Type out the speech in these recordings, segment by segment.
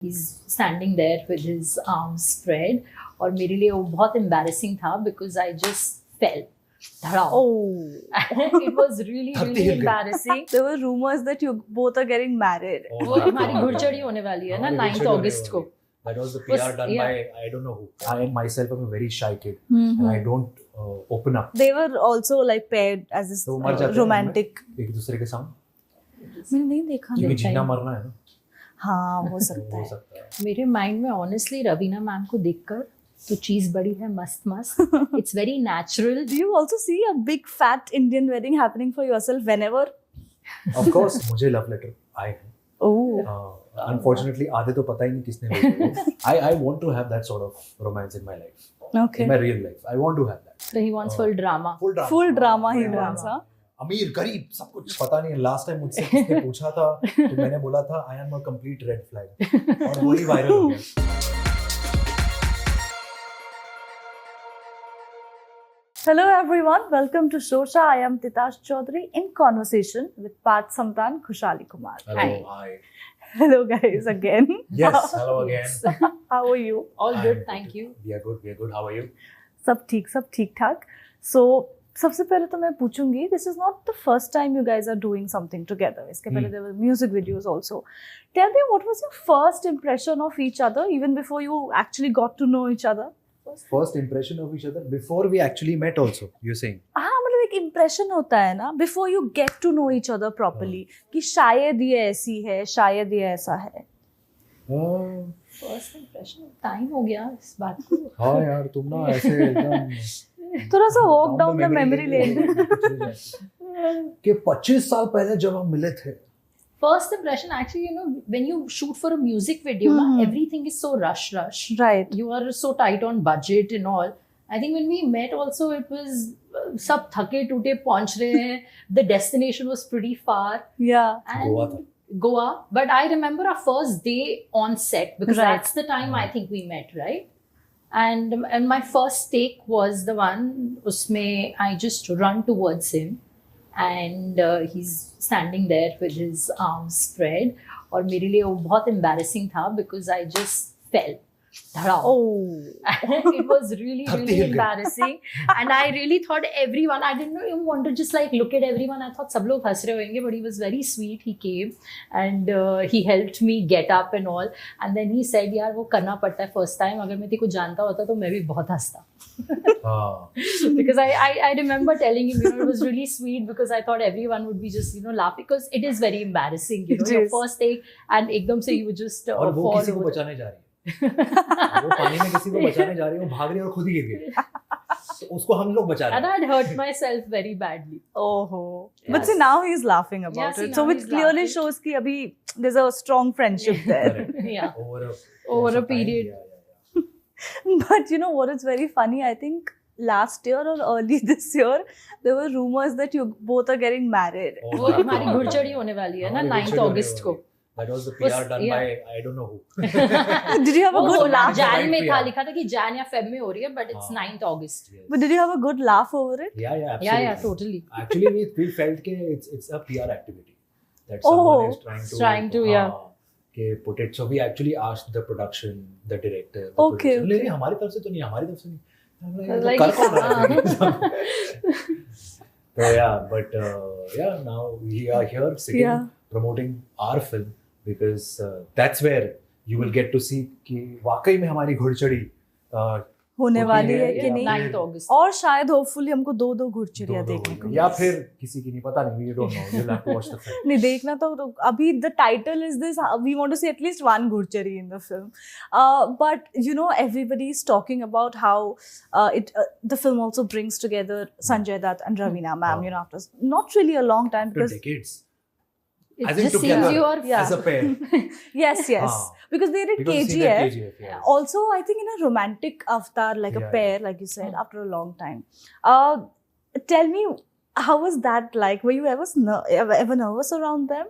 He's standing there with his arms spread और मेरे लिए वो बहुत embarrassing था because I just fell. Oh. It was really embarrassing. There were rumors that you both are getting married. वो हमारी घुड़चड़ी होने वाली है ना 9th August को. That was the Pyaar done by I don't know who. I myself am a very shy kid and I don't open up. They were also like paired as this romantic. एक दूसरे के साथ. मैंने नहीं देखा. क्योंकि जीना मरना है ना. हाँ हो सकता है. मेरे माइंड में ऑनेस्टली रवीना मैम को देखकर तो चीज बड़ी है मस्त मस्त. It's very natural. Do you also see a big fat Indian wedding happening for yourself whenever? Of course, मुझे love letter आए हैं. Oh. Unfortunately, आधे तो पता ही नहीं किसने भेजे. I want to have that sort of romance in my life. Okay. In my real life, I want to have that. So he wants full drama. Full drama he wants, huh? अमीर गरीब सब कुछ पता नहीं. Last time मुझसे किसने पूछा था तो मैंने बोला था I am a complete red flag और वही वायरल हो गया. Hello everyone, welcome to Showsha. I am Titas Chowdhury in conversation with Parth Samthaan, Khushalii Kumar. Hello, hi. Hello guys again. Yes, hello again. How are you? All good, thank you. We are good. How are you? सब ठीक ठाक. So सबसे पहले तो मैं पूछूंगी, this is not the first time you guys are doing something together. इसके पहले there were music videos also. Tell me, what was your first impression of each other even before you actually got to know each other? First impression of each other before we actually met also, you're saying? हाँ मतलब एक impression होता है ना before you get to know each other properly कि शायद ये ऐसी है, शायद ये ऐसा है. First impression, टाइम हो गया इस बात को. हाँ यार तुम ना ऐसे एकदम थोड़ा सा walk down the memory lane. कि 25 साल पहले जब हम मिले थे. First impression, actually, you know, when you shoot for a music video, everything is so rush. Right. You are so tight on budget and all. I think when we met also, it was सब थके टूटे पहुंच रहे हैं. The destination was pretty far. Yeah. And Goa. But I remember our first day on set because that's the time I think we met, right? And my first take was the one उसमें I just run towards him. And he's standing there with his arms spread और मेरे लिए वो बहुत embarrassing था because I just fell. Oh. It was really embarrassing. And I really thought everyone, I didn't even want to just like look at everyone. I thought सब लोग हंस रहे होंगे, but he was very sweet. He came and he helped me get up and all. And then he said, यार वो करना पड़ता है first time. अगर मैं तेरे को जानता होता तो मैं भी बहुत हंसता. Because I remember telling him, you know, it was really sweet because I thought everyone would be just, you know, laughing because it is very embarrassing, you know, your first take and एकदम से you just और वो किसी को बचाने जा रही है. वो पानी में किसी को बचाने जा रही है, वो भाग रही है और खुद ही गिर गई. तो उसको हम लोग बचा रहे हैं. And I'd hurt myself very badly. Oh. Yes. But see, now he's laughing about it. So which clearly shows कि अभी there's a strong friendship there. Yeah. Over a period. Yeah. But you know what is very funny? I think last year or early this year, there were rumors that you both are getting married. वो हमारी घुड़चड़ी होने वाली है ना 9th August को. That was the Pyaar done by I don't know who. Did you have a good laugh? Jan में था लिखा था कि Jan या Feb में हो रही है, but it's 9th August. But did you have a good laugh over it? Yeah, absolutely. Yeah, totally. Actually, we felt कि it's a PR activity that someone is trying to put it. So we actually asked the production, the director. Okay. नहीं हमारी तरफ से तो नहीं, हमारी तरफ से नहीं. कर कौन रहा है? So yeah, but now we are here sitting promoting our film because that's where you will get to see कि वाकई में हमारी घुड़चड़ी होने वाली है कि नहीं 9th August और शायद होपफुली हमको दो घुड़चड़ियां देखने को या फिर किसी की नहीं पता नहीं we don't know you'll have to watch the film नहीं देखना तो अभी the title is this we want to see at least one Ghudchadi in the film but you know everybody is talking about how the film also brings together Sanjay, Dutt and Raveena ma'am you know after not really a long time because decades. It as in just together seems you are as a pair. yes because they did KGF. Also I think in a romantic avatar like a pair like you said after a long time. Tell me how was that like? Were you ever nervous around them?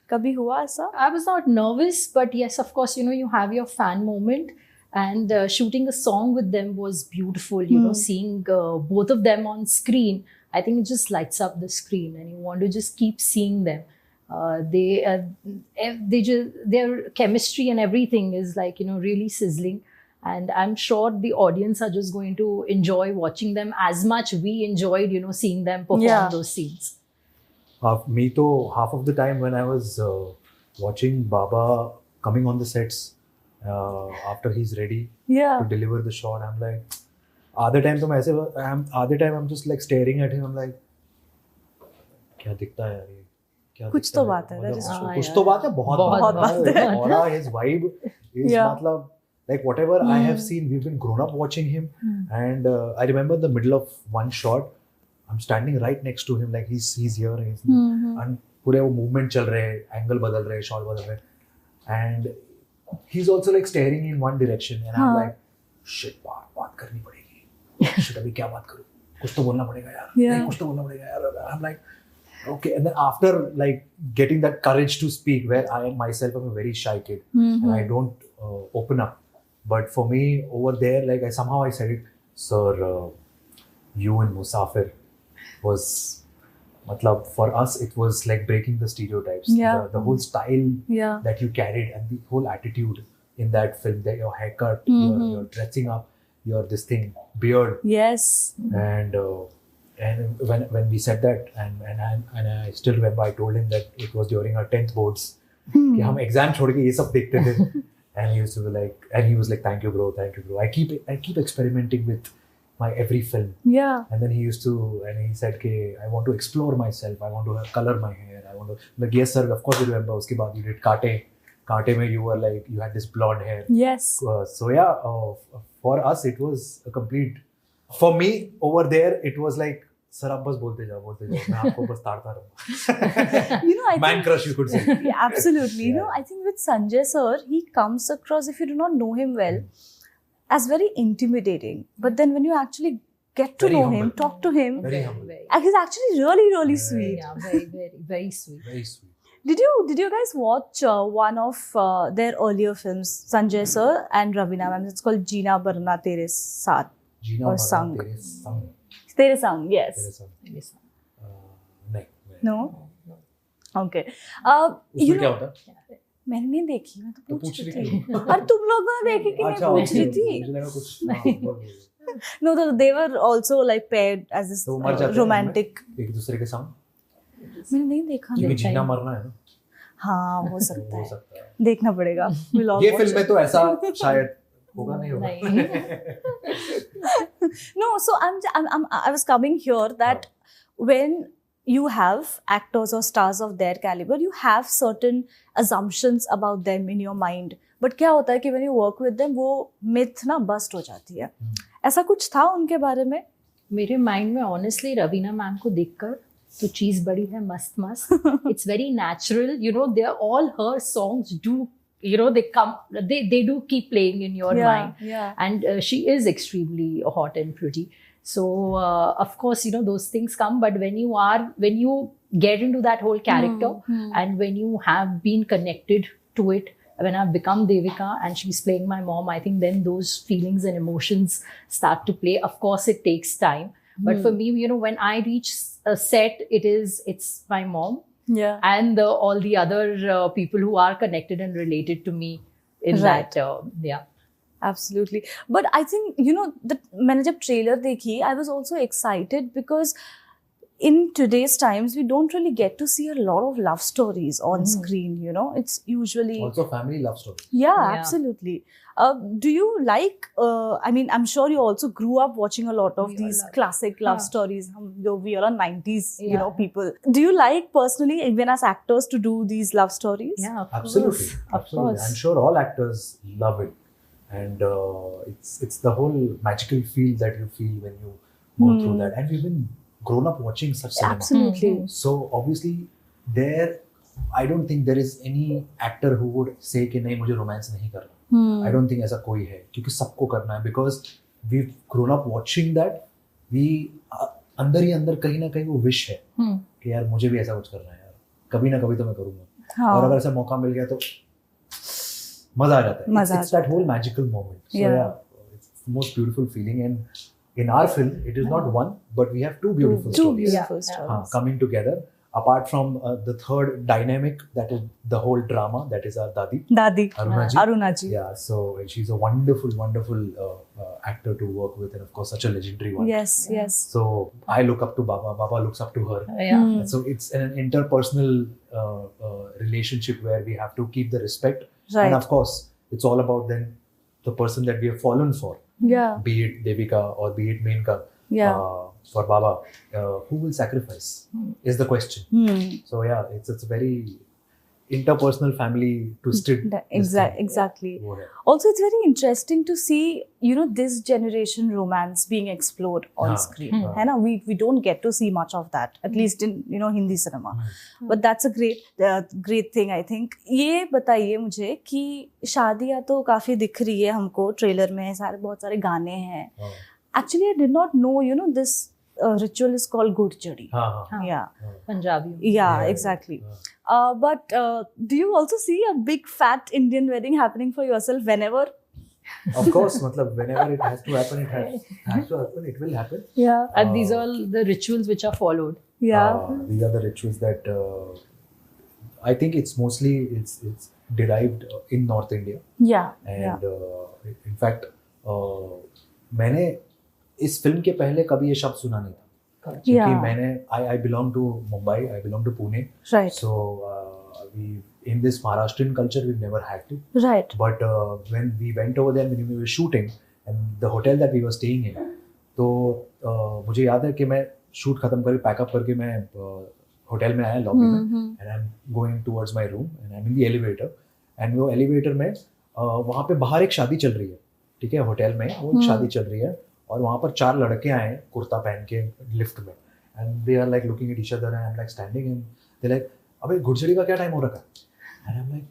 Kabhi hua aisa? I was not nervous, but yes, of course, you know, you have your fan moment. And shooting a song with them was beautiful, you know, seeing both of them on screen. I think it just lights up the screen and you want to just keep seeing them. Their chemistry and everything is like, really sizzling. And I'm sure the audience are just going to enjoy watching them as much we enjoyed, seeing them perform those scenes. Me too, half of the time when I was watching Baba coming on the sets after he's ready to deliver the shot, I'm like, other time I'm just like staring at him, I'm like, क्या दिखता है यार ये, क्या कुछ तो बात है, कुछ तो बात है, बहुत बात है. Aura, his vibe is मतलब like whatever I have seen, we've been grown up watching him, and I remember the middle of one shot, I'm standing right next to him, like he's here, and पूरे वो movement चल रहे हैं, angle बदल रहे हैं, shot बदल रहे हैं, and he's also like staring in one direction, and I'm like, shit, बात करनी पड़ेगी, shit अभी क्या बात करूँ, कुछ तो बोलना पड़ेगा यार, नहीं कुछ तो बोलना पड़ेगा यार. I'm like, okay, and then after like getting that courage to speak, where I myself am a very shy kid, and I don't open up, but for me over there, like I said it, sir, you and Musafir was, matlab, for us it was like breaking the stereotypes. The whole style that you carried and the whole attitude in that film, that your haircut, your dressing up, your this thing, beard. Yes. And when we said that, and I still remember, I told him that it was during our 10th boards कि हम exam छोड़ के ये सब देखते थे. And he used to be like, and he was like, thank you bro. I keep experimenting with my every film. Yeah. And then he said कि I want to explore myself, I want to color my hair, I want to, like, yes sir, of course you remember, उसके बाद you did कांटे में you were like, you had this blonde hair. Yes. So yeah, for us it was a complete, for me over there it was like, sir आप बस बोलते जाओ मैं आपको बस ताड़ता रहूँगा. Man crush, you could say. Yeah, absolutely. I think with Sanjay sir, he comes across, if you do not know him well, as very intimidating. But then when you actually get to know him, talk to him, he's actually really sweet. Yeah, very sweet. Very sweet. Did you guys watch one of their earlier films, Sanjay sir and Raveena ma'am? It's called Jeena Barna Tere Saath or Sang. Tere Sang, yes. No? Okay. उसमें क्या होता है? मैंने नहीं देखी, मैं तो पूछ रही थी. और तुम लोगों ने देखी कि नहीं पूछ रही थी? No, they were also like paired as this romantic. एक दूसरे के साथ. मैंने नहीं देखा. क्योंकि जीना मरना है ना. हाँ, हो सकता है. देखना पड़ेगा. ये फिल्म में तो ऐसा शायद होगा नहीं होगा. No, so I was coming here that when you have actors or stars of their caliber, you have certain assumptions about them in your mind. But क्या होता है कि when you work with them, वो myth ना bust हो जाती है. ऐसा कुछ था उनके बारे में? मेरे mind में honestly रवीना मैम को देखकर तो चीज बड़ी है मस्त. It's very natural, they're all her songs do, they do keep playing in your mind. Yeah. And she is extremely hot and pretty. So of course, those things come. But when you get into that whole character and when you have been connected to it, when I've become Devika and she's playing my mom, I think then those feelings and emotions start to play. Of course, it takes time. But for me, when I reach a set, it's my mom. Yeah. And all the other people who are connected and related to me in that. Yeah. Absolutely. But I think, मैंने जब trailer देखी, I was also excited because in today's times, we don't really get to see a lot of love stories on screen, It's usually... Also family love stories. Yeah, absolutely. Do you like... I'm sure you also grew up watching a lot of these classic love stories. We are on 90s, people. Do you like personally, even as actors, to do these love stories? Yeah, absolutely. Of course. I'm sure all actors love it. And it's the whole magical feel that you feel when you go through that. And we've been grown up watching such cinema. Absolutely. So obviously I don't think there is any actor who would say कि नहीं मुझे romance नहीं करना. I don't think ऐसा कोई है क्योंकि सबको करना है because we've grown up watching that. We अंदर ही अंदर कहीं ना कहीं वो wish है कि यार मुझे भी ऐसा कुछ करना है यार, कभी ना कभी तो मैं करूँगा. और अगर ऐसा मौका मिल गया तो मजा आ जाता है. It's that whole magical moment. So yeah, it's the most beautiful feeling. And in our film, it is not one, but we have two beautiful stories. Beautiful stories coming together. apart from the third dynamic, that is the whole drama, that is our Dadi. Aruna ji. Yeah, so she's a wonderful actor to work with, and of course such a legendary one. Yes. So I look up to Baba looks up to her. Yeah. And so it's an interpersonal relationship where we have to keep the respect. Right. And of course it's all about then the person that we have fallen for. Yeah. Be it Devika or be it Menka. Yeah. For Baba, who will sacrifice is the question. So yeah, it's a very interpersonal family twisted. Exactly. Also, it's very interesting to see, this generation romance being explored on screen. है ना? We don't get to see much of that, at least in Hindi cinema. But that's a great thing, I think. ये बताइए मुझे कि शादियाँ तो काफी दिख रही है हमको ट्रेलर में, बहुत सारे गाने हैं. Actually, I did not know, this ritual is called Ghudchadi. Yeah. Punjabi. Yeah, exactly. But do you also see a big fat Indian wedding happening for yourself whenever? Of course, whenever it has to happen, it will happen. Yeah. And these are all the rituals which are followed. Yeah. These are the rituals that I think it's mostly it's derived in North India. Yeah. And in fact, मैंने इस film के पहले कभी ये शब्द सुना नहीं था, क्योंकि मैंने I belong to Mumbai, I belong to Pune. Right. So we in this Maharashtrian culture we've never had to. Right. But when we went over there, when we were shooting and the hotel that we were staying in, तो मुझे याद है कि मैं shoot खत्म करके pack up करके मैं होटल में आया लॉबी में, and I'm going towards my room and I'm in the elevator, and वो एलिवेटर में वहाँ पे बाहर एक शादी चल रही है, ठीक है, होटल में वो एक शादी चल रही है और वहाँ पर 4 लड़के आए हैं कुर्ता पहन के लिफ्ट में, and they are like looking at each other and I'm like standing and they're like, अबे घुड़चड़ी का क्या टाइम हो रखा है? And I'm like,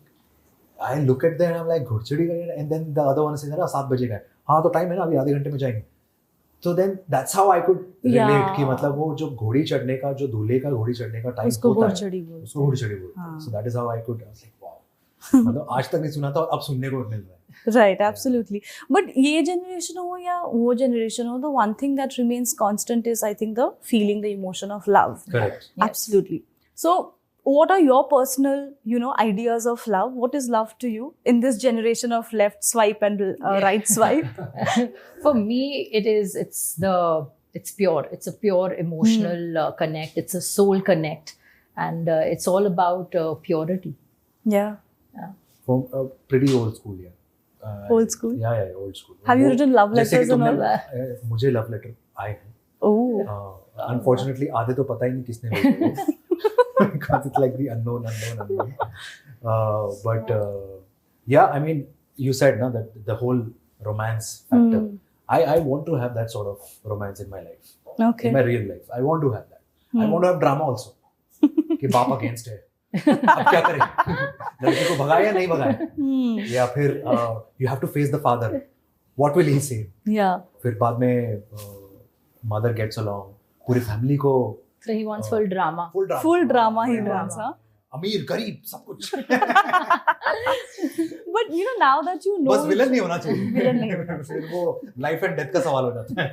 I look at them and I'm like, Ghudchadi का, and then the other one says, 7 बजे का है. हाँ तो टाइम है ना, अभी आधे घंटे में जाएंगे. So then that's how I could relate कि मतलब वो जो घोड़ी चढ़ने का, जो दूल्हे का घोड़ी चढ़ने का टाइम होता है, उसको घुड़चड़ी बोलते हैं. So that is how I was like, wow. मतलब आज तक नहीं सुना था और अब सुनने को मिल रहा है. Right, absolutely. But ये generation हो या वो generation हो, the one thing that remains constant is, I think, the feeling, the emotion of love. Correct. Yes. Absolutely. So, what are your personal, ideas of love? What is love to you in this generation of left swipe and right swipe? For me, it's pure. It's a pure emotional connect. It's a soul connect, and it's all about purity. Yeah. From pretty old school, yeah. Old school? Yeah, old school. Have you written love letters and all that? मुझे love letter आए हैं. Oh. Unfortunately, आधे तो पता ही नहीं किसने भेजे. Because it's like the unknown. But yeah, I mean, you said ना that the whole romance factor. I want to have that sort of romance in my life. Okay. In my real life, I want to have that. I want to have drama also. कि बाप against है. अब क्या करें? लड़की को भगाए या नहीं भगाए? या फिर you have to face the father. What will he say? Yeah. फिर बाद में mother gets along. पूरी family को. So he wants full drama. Full drama he wants, huh? अमीर गरीब सब कुछ. But now that you know. बस विलन नहीं होना चाहिए. विलन नहीं होना चाहिए. फिर वो लाइफ एंड डेथ का सवाल हो जाता है.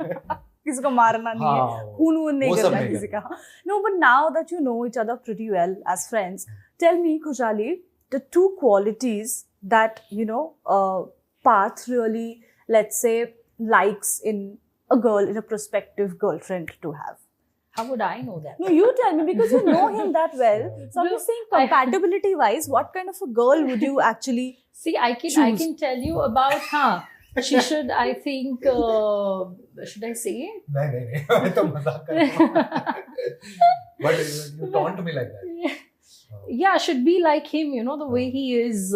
किसी को मारना नहीं है, खून नहीं करना किसी का. No, but now that you know each other pretty well as friends, tell me, Khushalii, the 2 qualities that Parth really, let's say, likes in a girl, in a prospective girlfriend to have. How would I know that? No, you tell me, because you know him that well. So I'm just saying, compatibility-wise, what kind of a girl would you actually choose? I can tell you about she should, I think, should I say? नहीं, मैं तो मजाक कर रहा हूँ. But you taunt me like that. Yeah, should be like him, the way he is.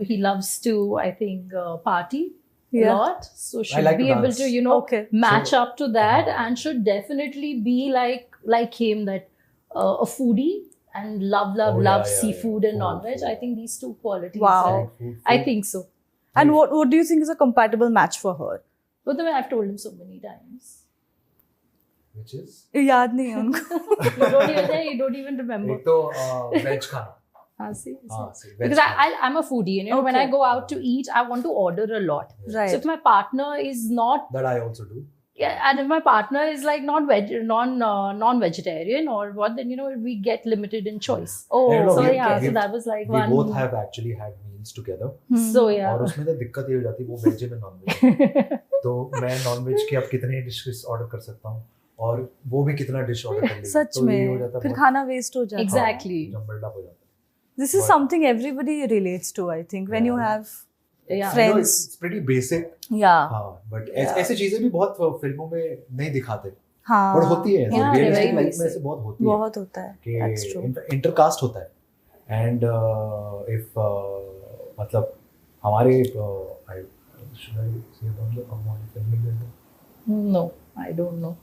He loves to, I think, party a lot. So should like be able to, match up to that, and should definitely be like him, that a foodie and love seafood and non-veg. I think these 2 qualities. Wow. I think so. And what do you think is a compatible match for her? But the way I've told him so many times. Which is? याद नहीं है उनको. You don't even remember. एक तो veg खाना. See. Because I'm a foodie, and when I go out to eat, I want to order a lot. Right. So if my partner is not. That I also do. Yeah, and if my partner is like non-vegetarian or what, then we get limited in choice. Yeah, no, so we- yeah, we- so that was like We one. both have actually had meals together. So yeah. और उसमें तो दिक्कत ये हो जाती है वो veg है मैं नॉन वेज तो मैं नॉन वेज के अब कितने डिशेस ऑर्डर कर सकता हूँ और वो भी कितना डिश ऑर्डर कर लेगी सच तो ये हो में जाता है फिर बहुत- खाना वेस्ट हो जाता है. Exactly. जंबलडा हो जाता है This is But- something everybody relates to, I think, when you Yeah. have Yeah. Friends. I know it's pretty basic yeah. हाँ बट Yeah. ऐसी चीजें भी बहुत फिल्मों में नहीं दिखाते हाँ. बट होती है Yeah, रियलिस्टिक very लाइफ में basic. ऐसे बहुत होती है बहुत होता है. That's true. कि इंटरकास्ट होता है एंड इफ मतलब हमारे No, I don't know.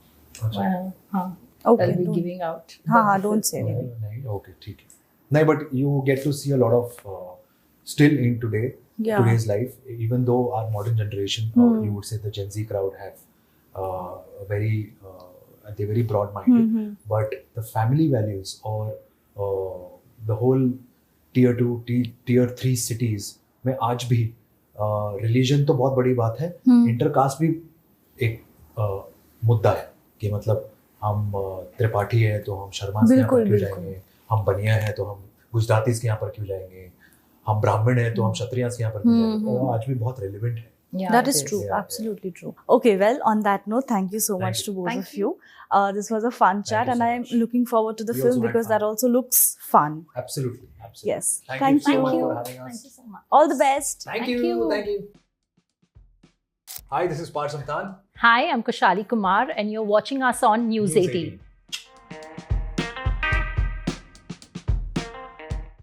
हाँ. Okay. I'll be don't- giving out. हाँ, don't say anything. नहीं ओके ठीक है नहीं but you get to see a lot of still in Yeah. today's life, even though our modern generation, you would say the Gen Z crowd have they're very broad-minded, but the family values or the whole tier 2, tier 3 cities में आज भी religion तो बहुत बड़ी बात है, intercaste भी एक मुद्दा है कि मतलब हम त्रिपाठी है तो हम शर्मा के यहाँ पर क्यों जाएंगे, हम बनिया है तो हम गुजरातीस के यहाँ पर क्यों जाएंगे, हम ब्राह्मण हैं तो हम क्षत्रियास के यहाँ पर क्यों जाएंगे, वो आज भी बहुत relevant है. Yeah, That it is true. Yeah. Absolutely true. Okay, well, on that note, thank you so Thank much you. to both Thank of you. This was a fun chat, you and so I am much. looking forward to the We film also had because that fun. also looks fun. Absolutely. Yes. Thank Thank you so you. much for having us. Thank you so much. All the best. Thank Thank you. you. Thank you. Hi, this is Parth Samthaan. Hi, I'm Khushalii Kumar, and you're watching us on News 18.